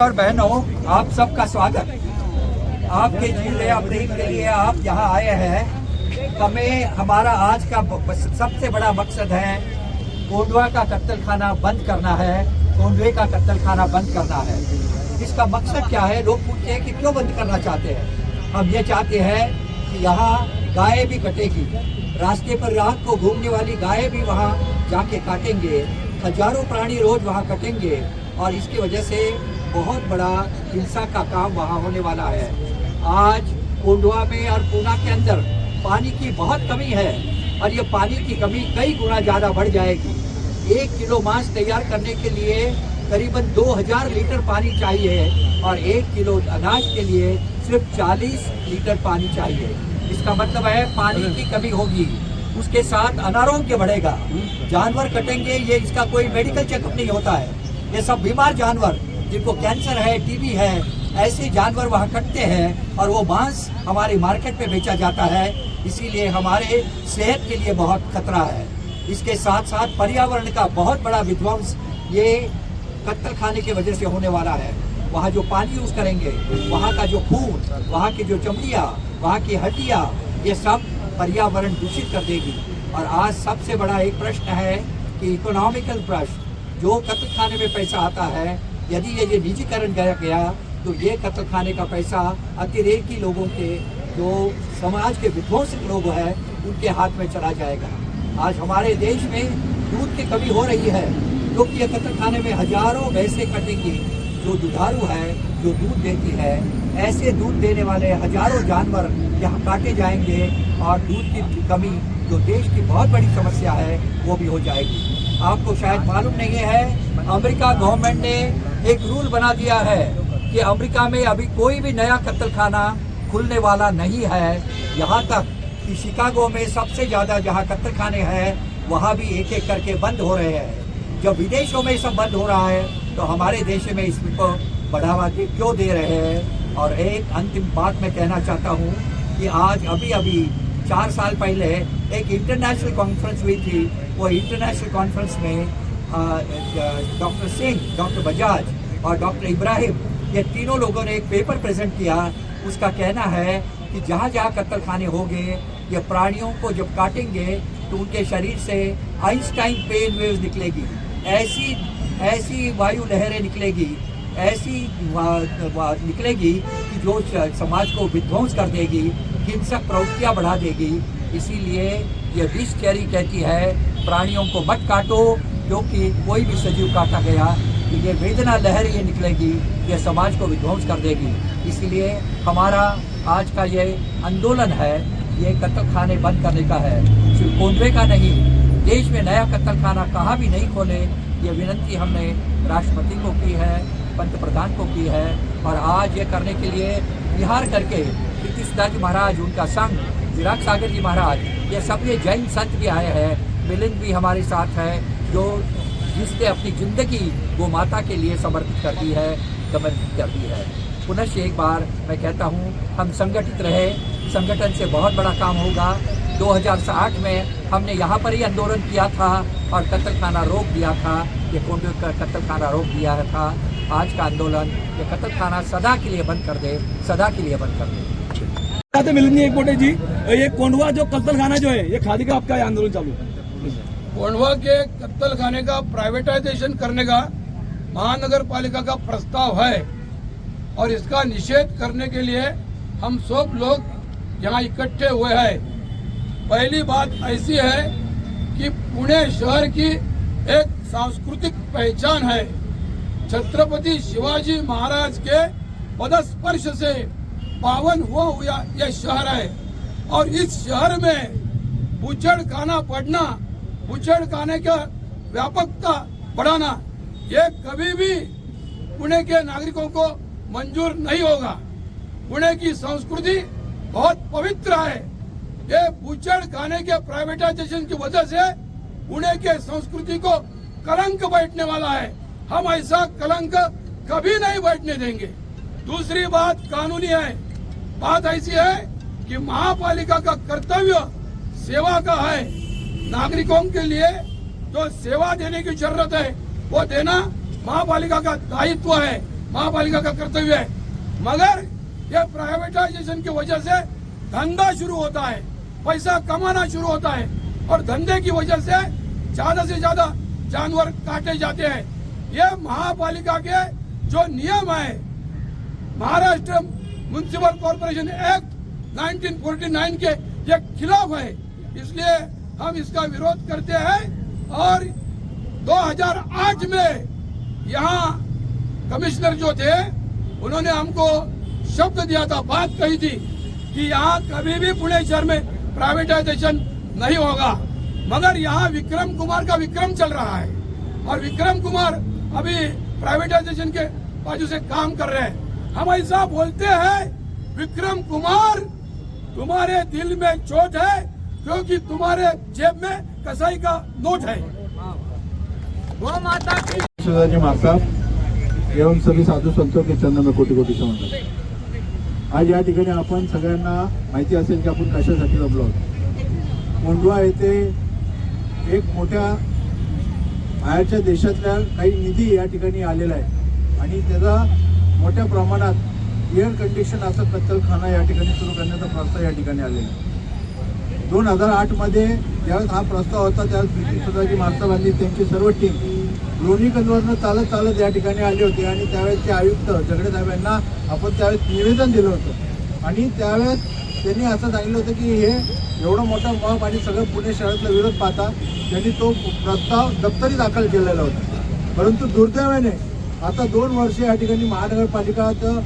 और बहनों, आप सबका स्वागत। आपके जिले अमरीक के लिए आप यहाँ आए हैं। हमें हमारा आज का सबसे बड़ा मकसद है कोंडवा का कत्ल खाना बंद करना है, कोंडवे का कत्ल खाना बंद करना है। इसका मकसद क्या है? लोग पूछते हैं कि क्यों बंद करना चाहते हैं। हम ये चाहते हैं कि यहाँ गाय भी कटेगी, रास्ते पर रात को घूमने वाली गाय भी वहाँ जाके काटेंगे, हजारों प्राणी रोज वहाँ कटेंगे और इसकी वजह से बहुत बड़ा हिंसा का काम वहाँ होने वाला है। आज कोंडवा में और पूना के अंदर पानी की बहुत कमी है और ये पानी की कमी कई गुना ज़्यादा बढ़ जाएगी। 1 किलो मांस तैयार करने के लिए करीबन 2000 लीटर पानी चाहिए और 1 किलो अनाज के लिए सिर्फ 40 लीटर पानी चाहिए। इसका मतलब है पानी की कमी होगी, उसके साथ अनारोग्य बढ़ेगा, जानवर कटेंगे। ये इसका कोई मेडिकल चेकअप नहीं होता है। ये सब बीमार जानवर जिनको कैंसर है, टीबी है, ऐसे जानवर वहाँ कटते हैं और वो मांस हमारे मार्केट में बेचा जाता है। इसीलिए हमारे सेहत के लिए बहुत खतरा है। इसके साथ साथ पर्यावरण का बहुत बड़ा विध्वंस ये कत्ल खाने की वजह से होने वाला है। वहाँ जो पानी यूज करेंगे, वहाँ का जो खून, वहाँ की जो चमड़ियाँ, वहाँ की हड्डियाँ, ये सब पर्यावरण दूषित कर देगी। और आज सबसे बड़ा एक प्रश्न है कि इकोनॉमिकल प्रश्न, जो कत्ल खाने में पैसा आता है, यदि ये निजीकरण गया तो ये कत्ल खाने का पैसा अतिरेकी लोगों के, जो समाज के विध्वंसक लोग हैं, उनके हाथ में चला जाएगा। आज हमारे देश में दूध की कमी हो रही है क्योंकि ये कत्ल खाने में हजारों भैंसें कटेंगी जो दुधारू है, जो दूध देती है। ऐसे दूध देने वाले हजारों जानवर यहाँ काटे जाएंगे और दूध की कमी, जो देश की बहुत बड़ी समस्या है, वो भी हो जाएगी। आपको शायद मालूम नहीं है, अमेरिका गवर्नमेंट ने एक रूल बना दिया है कि अमेरिका में अभी कोई भी नया कत्ल खाना खुलने वाला नहीं है। यहाँ तक कि शिकागो में सबसे ज़्यादा जहाँ कत्ल खाने हैं, वहाँ भी एक एक करके बंद हो रहे हैं। जब विदेशों में सब बंद हो रहा है तो हमारे देश में इसको बढ़ावा क्यों दे रहे हैं? और एक अंतिम बात मैं कहना चाहता हूँ कि आज अभी 4 साल पहले एक इंटरनेशनल कॉन्फ्रेंस हुई थी। वो इंटरनेशनल कॉन्फ्रेंस में डॉक्टर सिंह, डॉक्टर बजाज और डॉक्टर इब्राहिम, ये तीनों लोगों ने एक पेपर प्रेजेंट किया। उसका कहना है कि जहाँ जहाँ कत्ल खाने होंगे, ये प्राणियों को जब काटेंगे तो उनके शरीर से आइंस्टाइन पेन वेव्स निकलेगी, ऐसी वायु लहरें निकलेगी, ऐसी निकलेगी कि जो समाज को विध्वंस कर देगी, हिंसक प्रवृत्तियाँ बढ़ा देगी। इसीलिए ये विष चेरी कहती है, प्राणियों को मत काटो, क्योंकि कोई भी सजीव काटा गया तो ये वेदना लहर ये निकलेगी, ये समाज को विध्वंस कर देगी। इसलिए हमारा आज का ये आंदोलन है, ये कत्ल खाने बंद करने का है। सिर्फ कोंडवे का नहीं, देश में नया कत्ल खाना कहाँ भी नहीं खोले, ये विनती हमने राष्ट्रपति को की है, पंत प्रधान को की है। और आज ये करने के लिए बिहार करके प्रीति सुधा जी महाराज, उनका संघ, चिराग सागर जी महाराज, ये सब ये जैन संत भी आए हैं, मिलिंद भी हमारे साथ है, जो जिसने अपनी जिंदगी गौ माता के लिए समर्पित कर दी है, समर्पित कर दी है। पुनः एक बार मैं कहता हूँ, हम संगठित रहे, संगठन से बहुत बड़ा काम होगा। 2008 में हमने यहाँ पर ही आंदोलन किया था और कत्ल खाना रोक दिया था, ये कोंडवे का कत्ल खाना रोक दिया था। आज का आंदोलन, ये कत्ल खाना सदा के लिए बंद कर दे, सदा के लिए बंद कर दे। मिलेंगे एक बोटे जी, ये कोंडवा जो कत्ल खाना जो है, ये खादी का आपका आंदोलन चालू है। कोंडवा के कत्ल खाने का प्राइवेटाइजेशन करने का महानगर पालिका का प्रस्ताव है और इसका निषेध करने के लिए हम सब लोग यहाँ इकट्ठे हुए हैं। पहली बात ऐसी है कि पुणे शहर की एक सांस्कृतिक पहचान है। छत्रपति शिवाजी महाराज के पदस्पर्श से पावन हुआ यह शहर है और इस शहर में बूचड़खाना पड़ना, बूचड़खाने का व्यापकता बढ़ाना, ये कभी भी पुणे के नागरिकों को मंजूर नहीं होगा। पुणे की संस्कृति बहुत पवित्र है। ये बूचड़खाने के प्राइवेटाइजेशन की वजह से पुणे के संस्कृति को कलंक बैठने वाला है। हम ऐसा कलंक कभी नहीं बैठने देंगे। दूसरी बात कानूनी है। बात ऐसी है कि महापालिका का कर्तव्य सेवा का है। नागरिकों के लिए जो सेवा देने की जरूरत है वो देना महापालिका का दायित्व है। महापालिका का कर्तव्य है, मगर ये प्राइवेटाइजेशन की वजह से धंधा शुरू होता है, पैसा कमाना शुरू होता है और धंधे की वजह से ज्यादा से ज्यादा जानवर काटे जाते हैं। ये महापालिका के जो नियम है, महाराष्ट्र म्युनिसिपल कॉर्पोरेशन एक्ट 1949 के ये खिलाफ है, इसलिए हम इसका विरोध करते हैं। और 2008 में यहाँ कमिश्नर जो थे उन्होंने हमको शब्द दिया था, बात कही थी कि यहाँ कभी भी पुणे शहर में प्राइवेटाइजेशन नहीं होगा, मगर यहाँ विक्रम कुमार का विक्रम चल रहा है और विक्रम कुमार अभी प्राइवेटाइजेशन के बाजू से काम कर रहे हैं। हम ऐसा बोलते हैं, विक्रम कुमार तुम्हारे दिल में चोट है क्योंकि तुम्हारे जेब में कसाई का नोट है। गौ माता की शिवाजी महाराज एवं सभी साधू संतों के चरण में कोटी कोटी समर्पण। आज या ठिकाणी आपण सगळ्यांना माहिती असेल की आपण कशासाठी जमलो आहोत। कोंढवा येथे एक मोठ्या बाहेरच्या देशातल्या काही निधी या ठिकाणी आलेला आहे आणि त्याचा मोठ्या प्रमाणात एअर कंडिशन असं कत्तलखाना या ठिकाणी सुरू करण्याचा प्रस्ताव या ठिकाणी आलेला आहे। 2008 मध्ये ज्यावेळेस हा प्रस्ताव होता त्यावेळेस ब्रिटिश स्वराज्य महाराष्ट्रांनी त्यांची सर्व टीम लोणीकंदवरनं चालत या ठिकाणी आली होती आणि त्यावेळेसचे आयुक्त जगडे साहेब यांना आपण त्यावेळेस निवेदन दिलं होतं आणि त्यावेळेस त्यांनी असं सांगितलं होतं की हे एवढं मोठं मॉब आणि सगळं पुणे शहरातला विरोध पाहता त्यांनी तो प्रस्ताव दप्तरी दाखल केलेला होता। परंतु दुर्दैवाने आता 2 वर्ष या ठिकाणी महानगरपालिकाचं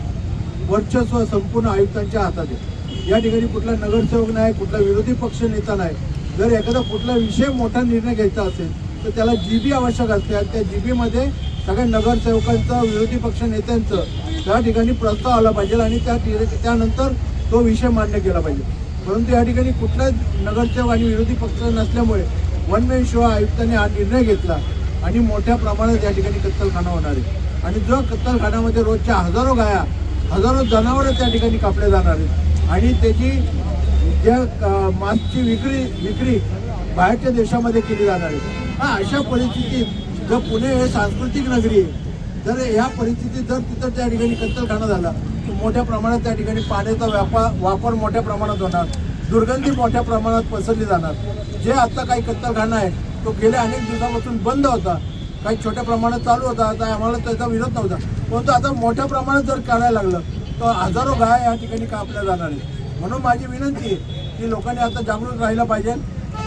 वर्चस्व संपूर्ण आयुक्तांच्या हातात आहे। या ठिकाणी कुठला नगरसेवक नाही, कुठला विरोधी पक्ष नेता नाही। जर एखादा कुठला विषय मोठा निर्णय घ्यायचा असेल तर त्याला जीबी आवश्यक असते आणि त्या जीबीमध्ये सगळ्या नगरसेवकांचं विरोधी पक्ष नेत्यांचं त्या ठिकाणी प्रस्ताव आला पाहिजे आणि त्यानंतर तो विषय मान्य केला पाहिजे। परंतु या ठिकाणी कुठलाच नगरसेवक आणि विरोधी पक्ष नसल्यामुळे वन मॅन शो आयुक्तांनी हा निर्णय घेतला आणि मोठ्या प्रमाणात या ठिकाणी कत्तलखाना होणार आहे आणि जो कत्तलखान्यामध्ये रोजच्या हजारो गाया, हजारो जनावरं त्या ठिकाणी कापले जाणार आहेत आणि त्याची ज्या मांसची विक्री बाहेरच्या देशामध्ये केली जाणार आहे। अशा परिस्थितीत जर पुणे हे सांस्कृतिक नगरी आहे, जर या परिस्थितीत जर तिथं त्या ठिकाणी कत्तलखाना झाला तर मोठ्या प्रमाणात त्या ठिकाणी पाण्याचा वापर मोठ्या प्रमाणात होणार, दुर्गंधी मोठ्या प्रमाणात पसरली जाणार। जे आता काही कत्तलखाना आहे तो गेल्या अनेक दिवसापासून बंद होता, काही छोट्या प्रमाणात चालू होता, आता आम्हाला त्याचा विरोध नव्हता, परंतु आता मोठ्या प्रमाणात जर करायला लागलं तर हजारो गाया या ठिकाणी कापल्या जाणार आहे। म्हणून माझी विनंती आहे की लोकांनी आता जागरूक राहिलं पाहिजे।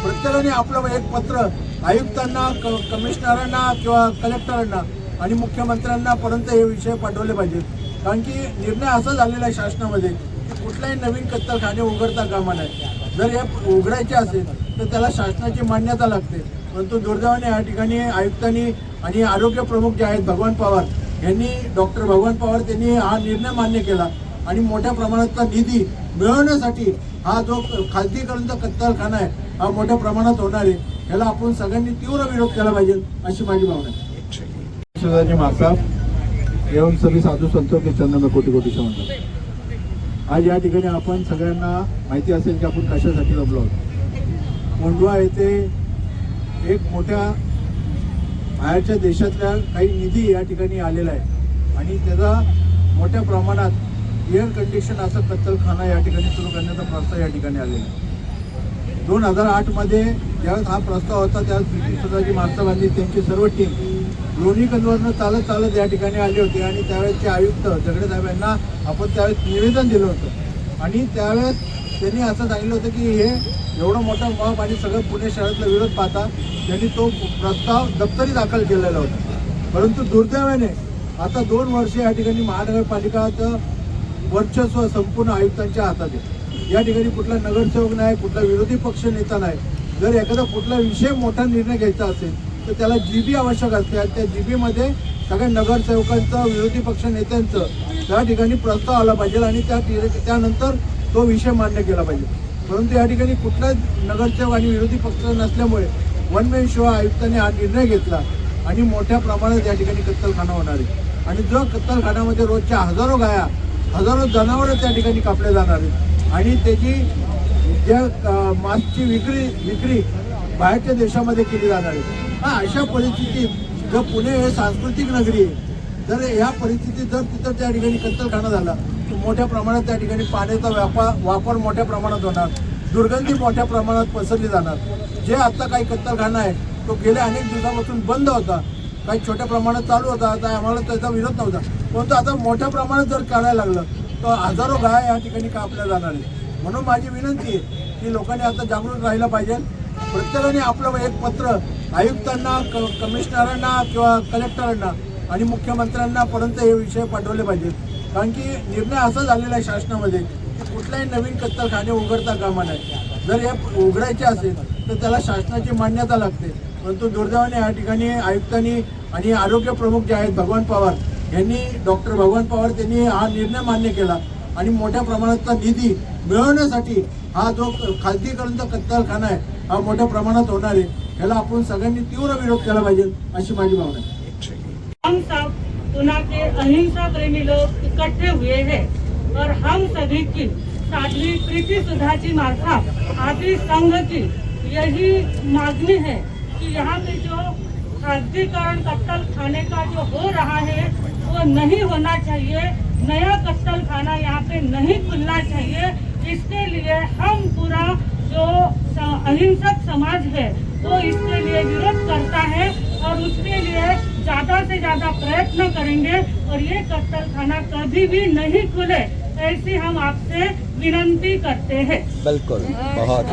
प्रत्येकाने आपलं एक पत्र आयुक्तांना, कमिशनरांना किंवा कलेक्टरांना आणि मुख्यमंत्र्यांना पर्यंत हे विषय पाठवले पाहिजेत, कारण की निर्णय असा झालेला आहे शासनामध्ये की कुठलाही नवीन कत्तलखाने उघडता कामा नये। जर हे उघडायचे असेल तर त्याला शासनाची मान्यता लागते, परंतु दुर्दैवाने या ठिकाणी आयुक्तांनी आणि आरोग्य प्रमुख जे आहेत भगवान पवार यांनी, डॉक्टर भगवान पवार त्यांनी हा निर्णय मान्य केला आणि मोठ्या प्रमाणातचा निधी मिळवण्यासाठी हा जो खाजगीकरणचा कत्तलखाना आहे हा मोठ्या प्रमाणात होणार आहे। याला आपण सगळ्यांनी तीव्र विरोध केला पाहिजे अशी माझी भावना आहे। शिवाजी महाराज एवं सभी साधू संतों के चरण में कोटी कोटी समर्पण। आज या ठिकाणी आपण सगळ्यांना माहिती असेल की आपण कशासाठी जमलो आहोत। कोंढवा येथे एक मोठ्या बाहेरच्या देशातल्या काही निधी या ठिकाणी आलेला आहे आणि त्याचा मोठ्या प्रमाणात एअर कंडिशन असं कत्तलखाना या ठिकाणी सुरू करण्याचा प्रस्ताव या ठिकाणी आलेला आहे। 2008 मध्ये ज्यावेळेस हा प्रस्ताव होता त्यावेळेस ब्रिटिश स्वराज्य महाराष्ट्रांनी त्यांची सर्व टीम लोणीकंदवरनं चालत या ठिकाणी आली होती आणि त्यावेळेसचे आयुक्त जगडे साहेब यांना आपण त्यावेळेस निवेदन दिलं होतं आणि त्यावेळेस त्यांनी असं सांगितलं होतं की हे एवढं मोठं मॉब आणि सगळं पुणे शहरातला विरोध पाहता त्यांनी तो प्रस्ताव दप्तरी दाखल केलेला होता। परंतु दुर्दैवाने आता 2 वर्ष या ठिकाणी महानगरपालिकाचं वर्चस्व संपूर्ण आयुक्तांच्या हातात आहे। या ठिकाणी कुठला नगरसेवक नाही, कुठला विरोधी पक्ष नेता नाही। जर एखादा कुठला विषय मोठा निर्णय घ्यायचा असेल तर त्याला जीबी आवश्यक असते आणि त्या जीबीमध्ये सगळ्या नगरसेवकांचं, विरोधी पक्ष नेत्यांचं त्या ठिकाणी प्रस्ताव आला पाहिजे आणि त्यानंतर तो विषय मान्य केला पाहिजे। परंतु या ठिकाणी कुठलाच नगरसेवक आणि विरोधी पक्ष नसल्यामुळे वन मॅन शो आयुक्तांनी हा निर्णय घेतला आणि मोठ्या प्रमाणात या ठिकाणी कत्तलखाना होणार आहे आणि जो कत्तलखान्यामध्ये रोजच्या हजारो गाया, हजारो जनावरं त्या ठिकाणी कापले जाणार आहेत आणि त्याची ज्या मांसची विक्री बाहेरच्या देशामध्ये केली जाणार आहे। अशा परिस्थितीत जर पुणे हे सांस्कृतिक नगरी आहे, जर या परिस्थितीत जर तिथं त्या ठिकाणी कत्तलखाना झाला तर मोठ्या प्रमाणात त्या ठिकाणी पाण्याचा वापर मोठ्या प्रमाणात होणार, दुर्गंधी मोठ्या प्रमाणात पसरली जाणार. जे आता काही कत्तलखाना आहे तो गेल्या अनेक दिवसापासून बंद होता, काही छोट्या प्रमाणात चालू होता, आता आम्हाला त्याचा विरोध नव्हता, परंतु आता मोठ्या प्रमाणात जर करायला लागलं तर हजारो गाय या ठिकाणी कापल्या जाणार आहे. म्हणून माझी विनंती आहे की लोकांनी आता जागृत राहिलं पाहिजे. प्रत्येकाने आपलं एक पत्र आयुक्तांना, कमिशनरांना किंवा कलेक्टरांना आणि मुख्यमंत्र्यांना पर्यंत हे विषय पाठवले पाहिजेत. कारण की निर्णय असा झालेला आहे शासनामध्ये की कुठलाही नवीन कत्तलखाने उघडता कामा नये. जर हे उघडायचे असेल तर त्याला शासनाची मान्यता लागते. परंतु दुर्दैवाने या ठिकाणी आयुक्तांनी आणि आरोग्य प्रमुख जे आहेत भगवान पवार यांनी, डॉक्टर भगवान पवार त्यांनी हा निर्णय मान्य केला आणि मोठ्या प्रमाणाचा निधी मिळवण्यासाठी हा जो खाजगीकरणचा कत्तलखाना आहे हा मोठ्या प्रमाणात होणार आहे. याला आपण सगळ्यांनी तीव्र विरोध केला पाहिजे अशी माझी भावना आहे. हम सब उना के अहिंसा प्रेमी लोग इकट्ठे हुए हैं और हम सभी की साध्वी प्रीति सुधा जी मार्फत आदि संघ की यही मांगनी है कि यहाँ पे जो खाद्यीकरण कत्तल खाने का जो हो रहा है वो नहीं होना चाहिए. नया कत्तल खाना यहाँ पे नहीं खुलना चाहिए. इसके लिए हम पूरा जो अहिंसक समाज है वो इसके लिए विरोध करता है और उसके लिए ज्यादा से ज्यादा प्रयत्न करेंगे और ये कत्तल खाना कभी भी नहीं खुले ऐसी हम आपसे विनंती करते हैं. बिल्कुल बहुत